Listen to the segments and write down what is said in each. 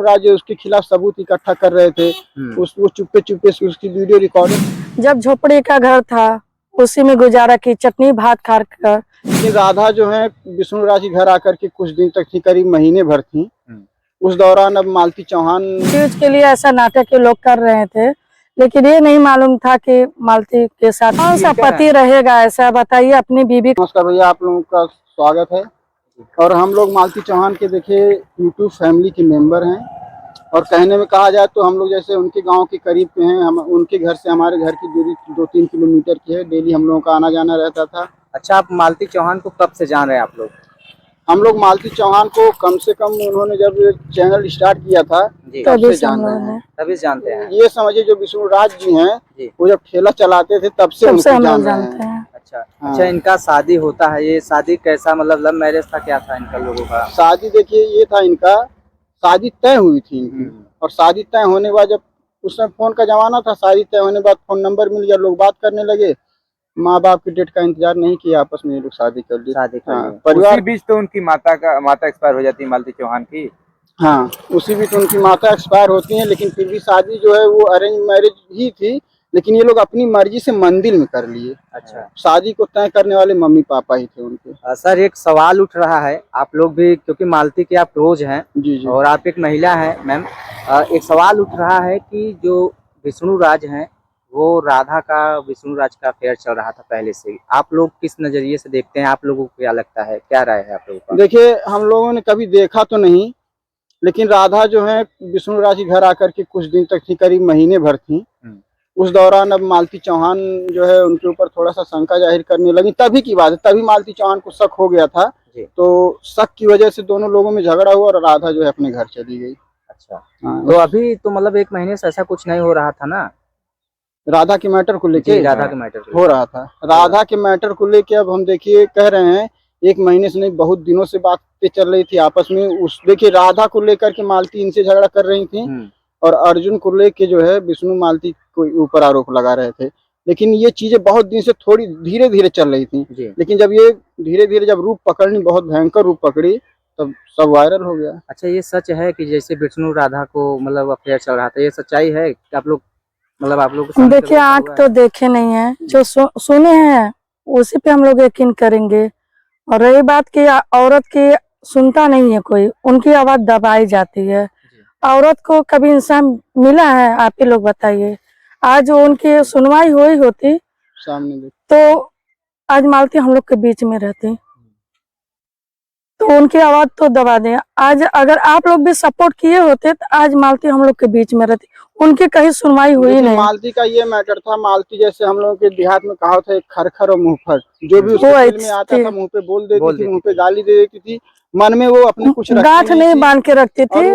राज्य उसके खिलाफ सबूत इकट्ठा कर रहे थे। वो चुप्पे चुप्पे से उसकी वीडियो रिकॉर्डिंग। जब झोपड़ी का घर था उसी में गुजारा की, चटनी भात खा कर। लेकिन राधा जो है विष्णु राज के घर आकर के कुछ दिन तक थी, करीब महीने भर थी। उस दौरान अब मालती चौहान के लिए ऐसा नाटक ये लोग कर रहे थे, लेकिन ये नहीं मालूम था कि मालती के साथ कौन सा पति रहेगा। ऐसा बताइए अपनी बीबी। नमस्कार भैया, आप लोगों का स्वागत है। और हम लोग मालती चौहान के देखिए यूट्यूब फैमिली के मेंबर हैं, और कहने में कहा जाए तो हम लोग जैसे उनके गांव के करीब के हैं। हम उनके घर से हमारे घर की दूरी 2-3 किलोमीटर की है। डेली हम लोगों का आना जाना रहता था। अच्छा, आप मालती चौहान को कब से जान रहे हैं आप लोग? हम लोग मालती चौहान को कम से कम उन्होंने जब चैनल स्टार्ट किया था तब से जान रहे हैं। तभी जानते हैं। ये समझिए जो विष्णु राज जी हैं वो जब ठेला चलाते थे तब से उनको जान रहे हैं। अच्छा अच्छा, इनका शादी होता है, ये शादी कैसा, मतलब लव मैरिज था, क्या था इनका लोगों का? शादी देखिए ये था, इनका शादी तय हुई थी इनकी। और शादी तय होने के बाद जब उस समय फोन का जमाना था, शादी तय होने के बाद फोन नंबर मिल गया, लोग बात करने लगे। माँ बाप की डेट का इंतजार नहीं किया, आपस में ये लोग शादी कर ली। परिवार उसी बीच तो उनकी माता एक्सपायर हो जाती है मालती चौहान की। हाँ, उसी बीच उनकी माता एक्सपायर होती है, लेकिन फिर भी शादी जो है वो अरेंज मैरिज ही थी। लेकिन ये लोग अपनी मर्जी से मंदिर में कर लिए। अच्छा, शादी को तय करने वाले मम्मी पापा ही थे उनके। सर एक सवाल उठ रहा है, आप लोग भी क्योंकि मालती के आप क्लोज हैं जी जी, और आप एक महिला हैं मैम, एक सवाल उठ रहा है कि जो विष्णु राज हैं वो राधा का विष्णु राज का अफेयर चल रहा था पहले से ही। आप लोग किस नजरिए से देखते हैं? आप लोगों को क्या लगता है, क्या राय है आप लोगों का? देखिए हम लोगों ने कभी देखा तो नहीं, लेकिन राधा जो है विष्णु राज के घर आकर के कुछ दिन तक थी, करीब महीने भर थी। उस दौरान अब मालती चौहान जो है उनके ऊपर थोड़ा सा शंका जाहिर करने लगी। तभी की बात है, तभी मालती चौहान को शक हो गया था। तो शक की वजह से दोनों लोगों में झगड़ा हुआ और राधा जो है अपने घर चली गई। अच्छा, तो अभी तो मतलब 1 महीने से ऐसा कुछ नहीं हो रहा था ना? राधा के मैटर को लेके राधा के मैटर हो रहा था। राधा के मैटर को लेके अब हम देखिए कह रहे हैं 1 महीने से नहीं, बहुत दिनों से बातें चल रही थी आपस में। उस देखिए राधा को लेकर के मालती इनसे झगड़ा कर रही थी, और अर्जुन को लेके जो है विष्णु मालती को ऊपर आरोप लगा रहे थे। लेकिन ये चीजें बहुत दिन से थोड़ी धीरे धीरे चल रही थी, लेकिन जब ये धीरे धीरे जब रूप पकड़नी, बहुत भयंकर रूप पकड़ी, तब सब वायरल हो गया। अच्छा, ये सच है कि जैसे विष्णु राधा को मतलब अफेयर चल रहा था, ये सच्चाई है कि आप लोग मतलब आप लोग देखिए आंख तो देखे नहीं है, जो सुने हैं उसी पे हम लोग यकीन करेंगे। और रही बात की औरत की, सुनता नहीं है कोई, उनकी आवाज दबाई जाती है। औरत को कभी इंसान मिला है? आप ही लोग बताइए। आज उनकी सुनवाई हुई होती सामने तो आज मालती हम लोग के बीच में रहती, तो उनकी आवाज तो दबा दें। आज अगर आप लोग भी सपोर्ट किए होते तो आज मालती हम लोग के बीच में रहती। उनकी कहीं सुनवाई हुई नहीं। मालती का ये मैटर था, मालती जैसे हम लोगों के देहात में कहा था, एक खरखर और मुंहफट, जो भी उसके दिल में आता था मुंह पे बोल देती थी, मुंह पे गाली दे देती थी, मन में वो अपने कुछ गांठ नहीं बांध के रखती थी।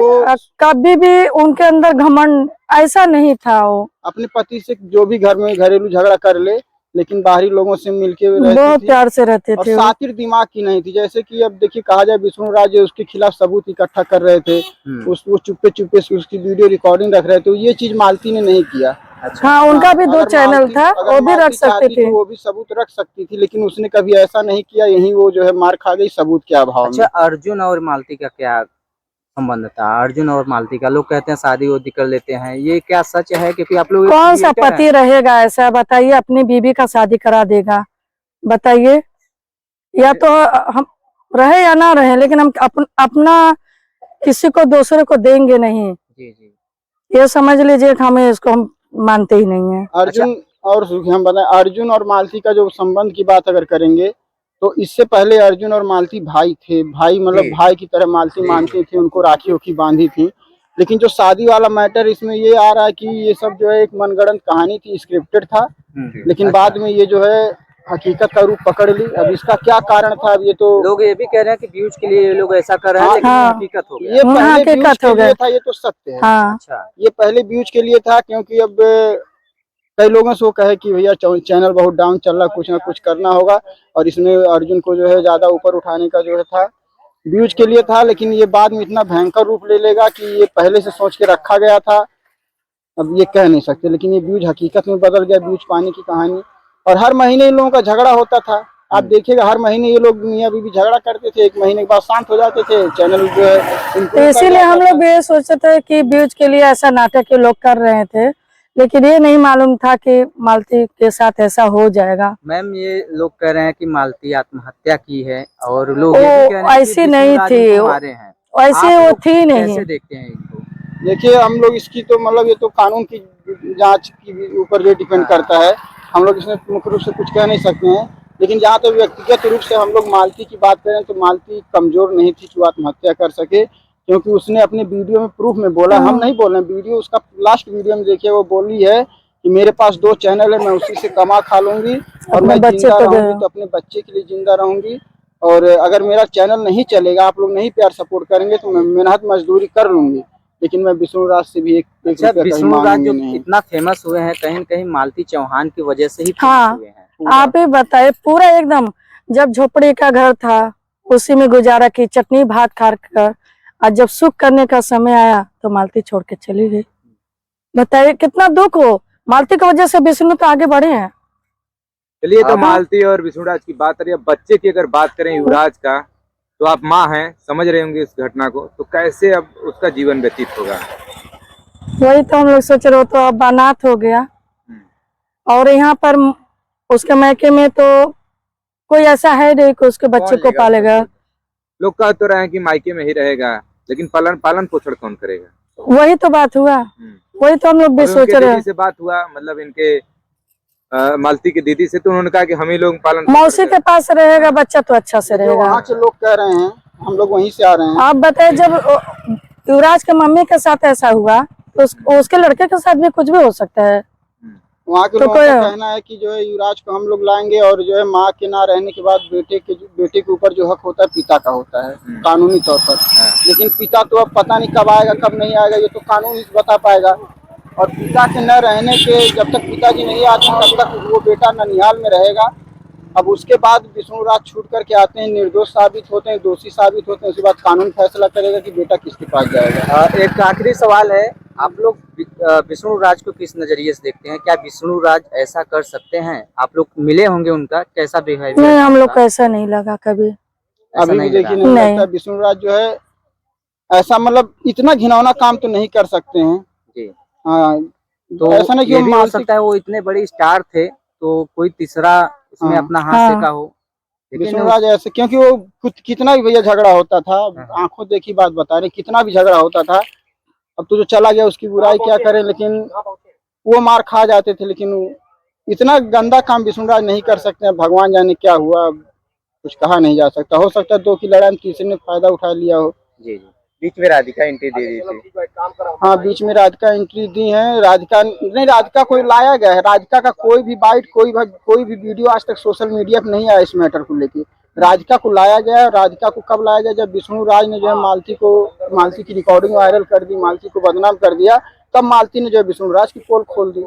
कभी भी उनके अंदर घमंड ऐसा नहीं था। वो अपने पति से जो भी घर में घरेलू झगड़ा कर ले, लेकिन बाहरी लोगों से मिलके बहुत प्यार से रहते थे। सातिर दिमाग की नहीं थी। जैसे कि अब देखिए कहा जाए विष्णु राज उसके खिलाफ सबूत इकट्ठा कर रहे थे, वो चुप्पे चुप्पे से उसकी वीडियो रिकॉर्डिंग रख रहे थे। ये चीज मालती ने नहीं किया। अच्छा, हाँ, उनका भी 2 चैनल था, वो भी रख सकते थे, वो भी सबूत रख सकती थी, लेकिन उसने कभी ऐसा नहीं किया। यही वो जो है मार खा गई सबूत के अभाव में। अच्छा, अर्जुन और मालती का क्या संबंध था? अर्जुन और मालती का लोग कहते हैं शादी वादी कर लेते हैं, ये क्या सच है? क्योंकि आप लोग कौन सा पति रहेगा ऐसा बताइए, अपनी बीबी का शादी करा देगा? बताइए। या तो हम रहे या ना रहे, लेकिन हम अपना किसी को दूसरे को देंगे नहीं। जी जी, ये समझ लीजिए कि हमें इसको हम मानते ही नहीं है। अर्जुन और हम बताएं, अर्जुन और मालती का जो संबंध की बात अगर करेंगे तो इससे पहले अर्जुन और मालती भाई थे। भाई मतलब भाई की तरह मालती मानती थी, उनको राखी होखी बांधी थी। लेकिन जो शादी वाला मैटर इसमें ये आ रहा है कि ये सब जो है एक मनगढ़ंत कहानी थी, स्क्रिप्टेड था। लेकिन बाद में ये जो है हकीकत का रूप पकड़ ली। अब इसका क्या कारण था, अब ये तो लोग ये भी कह रहे हैं कि व्यूज के लिए ये लोग ऐसा कर रहे हैं, लेकिन हकीकत हो गया। ये पहले व्यूज के लिए था, ये तो सत्य है। अच्छा, ये पहले व्यूज के लिए था, क्योंकि अब कई लोगों से वो कहे कि भैया चैनल बहुत डाउन चल रहा है, कुछ ना कुछ करना होगा, और इसमें अर्जुन को जो है ज्यादा ऊपर उठाने का जो है था, व्यूज के लिए था। लेकिन ये बाद में इतना भयंकर रूप ले लेगा कि ये पहले से सोच के रखा गया था, अब ये कह नहीं सकते। लेकिन ये व्यूज हकीकत में बदल गया, व्यूज पाने की कहानी। और हर महीने इन लोगों का झगड़ा होता था, आप देखिएगा हर महीने ये लोग मियां बीवी झगड़ा करते थे, 1 महीने के बाद शांत हो जाते थे, चैनल जो है तो improve कर इसीलिए जाता हम था। लोग ये सोचे थे कि व्यूज के लिए ऐसा नाटक ये लोग कर रहे थे, लेकिन ये नहीं मालूम था कि मालती के साथ ऐसा हो जाएगा। मैम ये लोग कह रहे हैं कि मालती आत्महत्या की है और लोग वो ये भी कह रहे हैं कि ऐसी नहीं विष्णुराज थी, इनको मारे हैं। ऐसी आप वो लोग थी नहीं। कैसे देखते हैं इनको? देखिए हम लोग इसकी तो मतलब ये तो कानून की जांच की ऊपर ये डिपेंड करता है, हम लोग इसमें मुख्य रूप से कुछ कह नहीं सकते हैं। लेकिन जहाँ तक व्यक्तिगत रूप से हम लोग मालती की बात करें तो मालती कमजोर नहीं थी कि वो आत्महत्या कर सके, क्योंकि उसने अपने वीडियो में प्रूफ में बोला, हम नहीं बोल रहे हैं, वीडियो उसका लास्ट वीडियो में देखिए वो बोली है कि मेरे पास 2 चैनल है, मैं उसी से कमा खा लूंगी और अपने मैं बच्चे जिंदा को रहूंगी तो अपने बच्चे के लिए जिंदा रहूंगी, और अगर मेरा चैनल नहीं चलेगा, आप लोग नहीं प्यार सपोर्ट करेंगे तो मैं मेहनत मजदूरी कर लूंगी, लेकिन मैं विष्णुराज से भी एक अच्छा, रुपया कहीं विष्णुराज मांगूंगी जो नहीं। इतना फेमस हुए हैं कहीं न कहीं मालती चौहान की वजह से ही फेमस हाँ, हुए हैं। आप ही बताए, पूरा एकदम जब झोपड़ी का घर था उसी में गुजारा की, चटनी भात खाकर, और जब सुख करने का समय आया तो मालती छोड़ के चली गई। बताइए कितना दुख हो, मालती की वजह से विष्णु तो आगे बढ़े हैं। चलिए, तो हाँ। मालती और विष्णुराज की बात करें, अब बच्चे की अगर बात करें युवराज का, तो आप माँ हैं, समझ रहे होंगे इस घटना को, तो कैसे अब उसका जीवन व्यतीत होगा? वही तो हम लोग सोच रहे हो, तो अब अनाथ हो गया, और यहाँ पर उसके मायके में तो कोई ऐसा है नहीं कि उसके बच्चे को पालेगा। लोग कह तो रहे हैं कि मायके में ही रहेगा, लेकिन पालन पोषण कौन करेगा? वही तो बात हुआ, वही तो हम लोग भी अभी सोच उनके रहे दीदी हैं। से बात हुआ, मतलब इनके मालती की दीदी से, तो उन्होंने कहा कि हम ही लोग पालन पोषण मौसी के पास रहेगा बच्चा तो अच्छा से जो रहेगा। वहाँ के लोग कह रहे हैं, हम लोग वहीं से आ रहे हैं। आप बताए, जब युवराज के मम्मी के साथ ऐसा हुआ तो उसके लड़के के साथ भी कुछ भी हो सकता है। वहाँ के तो लोगों का कहना है कि जो है युवराज को हम लोग लाएंगे, और जो है माँ के ना रहने के बाद बेटे के ऊपर जो हक होता है पिता का होता है कानूनी तौर पर, लेकिन पिता तो अब पता नहीं कब आएगा कब नहीं आएगा, ये तो कानून ही बता पाएगा। और पिता के न रहने के, जब तक पिताजी नहीं आते तब तक वो बेटा ननिहाल में रहेगा। अब उसके बाद विष्णुराज छूट करके आते हैं, निर्दोष साबित होते हैं, दोषी साबित होते हैं, उसके बाद कानून फैसला करेगा कि बेटा किसके पास जाएगा। एक आखिरी सवाल है, आप लोग विष्णुराज को किस नजरिए से देखते हैं? क्या विष्णुराज ऐसा कर सकते हैं? आप लोग मिले होंगे, उनका कैसा बिहेवियर? नहीं, हम लोग को ऐसा नहीं लगा कभी। अभी भी देखिए नहीं नहीं। लगता विष्णुराज जो है ऐसा, मतलब इतना घिनौना काम तो नहीं कर सकते हैं जी। हाँ, तो ऐसा नहीं कि ये वो भी हो मानसिक, सकता है वो इतने बड़े स्टार थे तो कोई तीसरा उसमें हाँ। अपना हाथ हाँ। सेका हो, लेकिन विष्णुराज ऐसे, क्योंकि वो कितना भी भैया झगड़ा होता था, आंखों देखी बात बता रहे, कितना भी झगड़ा होता था, अब तो जो चला गया उसकी बुराई क्या करें, लेकिन वो मार खा जाते थे, लेकिन इतना गंदा काम विष्णुराज नहीं कर सकते हैं। भगवान जाने क्या हुआ, कुछ कहा नहीं जा सकता, हो सकता है 2 की लड़ाई में तीसरे ने फायदा उठा लिया हो। जी जी, बीच में राधिका एंट्री दे दी थी। हाँ, बीच में राधिका एंट्री दी है, राधिका नहीं, राधिका को लाया गया है, राधिका का कोई भी बाइट, कोई भी वीडियो आज तक सोशल मीडिया पे नहीं आया इस मैटर को लेके। राधिका को लाया गया, राधिका को कब लाया गया, जब विष्णुराज ने जो है मालती की रिकॉर्डिंग वायरल कर दी, मालती को बदनाम कर दिया, तब मालती ने जो है विष्णुराज की पोल खोल दी।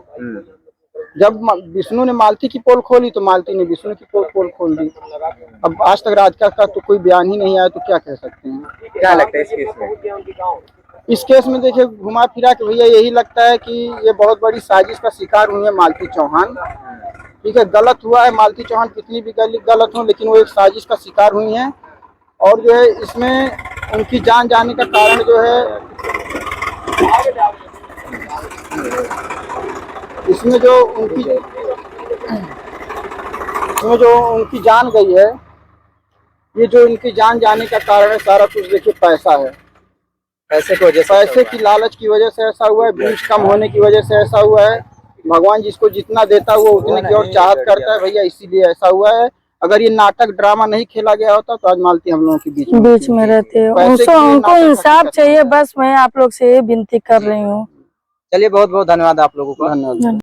जब विष्णु ने मालती की पोल खोली तो मालती ने विष्णु की पोल खोल दी। अब आज तक राधिका का तो कोई बयान ही नहीं आया, तो क्या कह सकते हैं। क्या लगता है इस केस में? इस केस में देखिए घुमा फिरा के भैया यही लगता है कि ये बहुत बड़ी साजिश का शिकार हुई है मालती चौहान। ठीक है, गलत हुआ है, मालती चौहान कितनी भी गलत हो, लेकिन वो एक साजिश का शिकार हुई हैं, और जो है इसमें उनकी जान जाने का कारण जो है, इसमें जो उनकी जान गई है, ये जो उनकी जान जाने का कारण है सारा कुछ देखिए पैसा है। पैसे की लालच की वजह से ऐसा हुआ है, व्यूज कम होने की वजह से ऐसा हुआ है। भगवान जिसको जितना देता है वो उतने की और चाहत करता है भैया, इसीलिए ऐसा हुआ है। अगर ये नाटक ड्रामा नहीं खेला गया होता तो आज मालती हम लोगों के बीच में रहते हैं। उनको इंसाफ चाहिए, बस मैं आप लोग से ये विनती कर रही हूँ। चलिए, बहुत बहुत धन्यवाद आप लोगों का। धन्यवाद।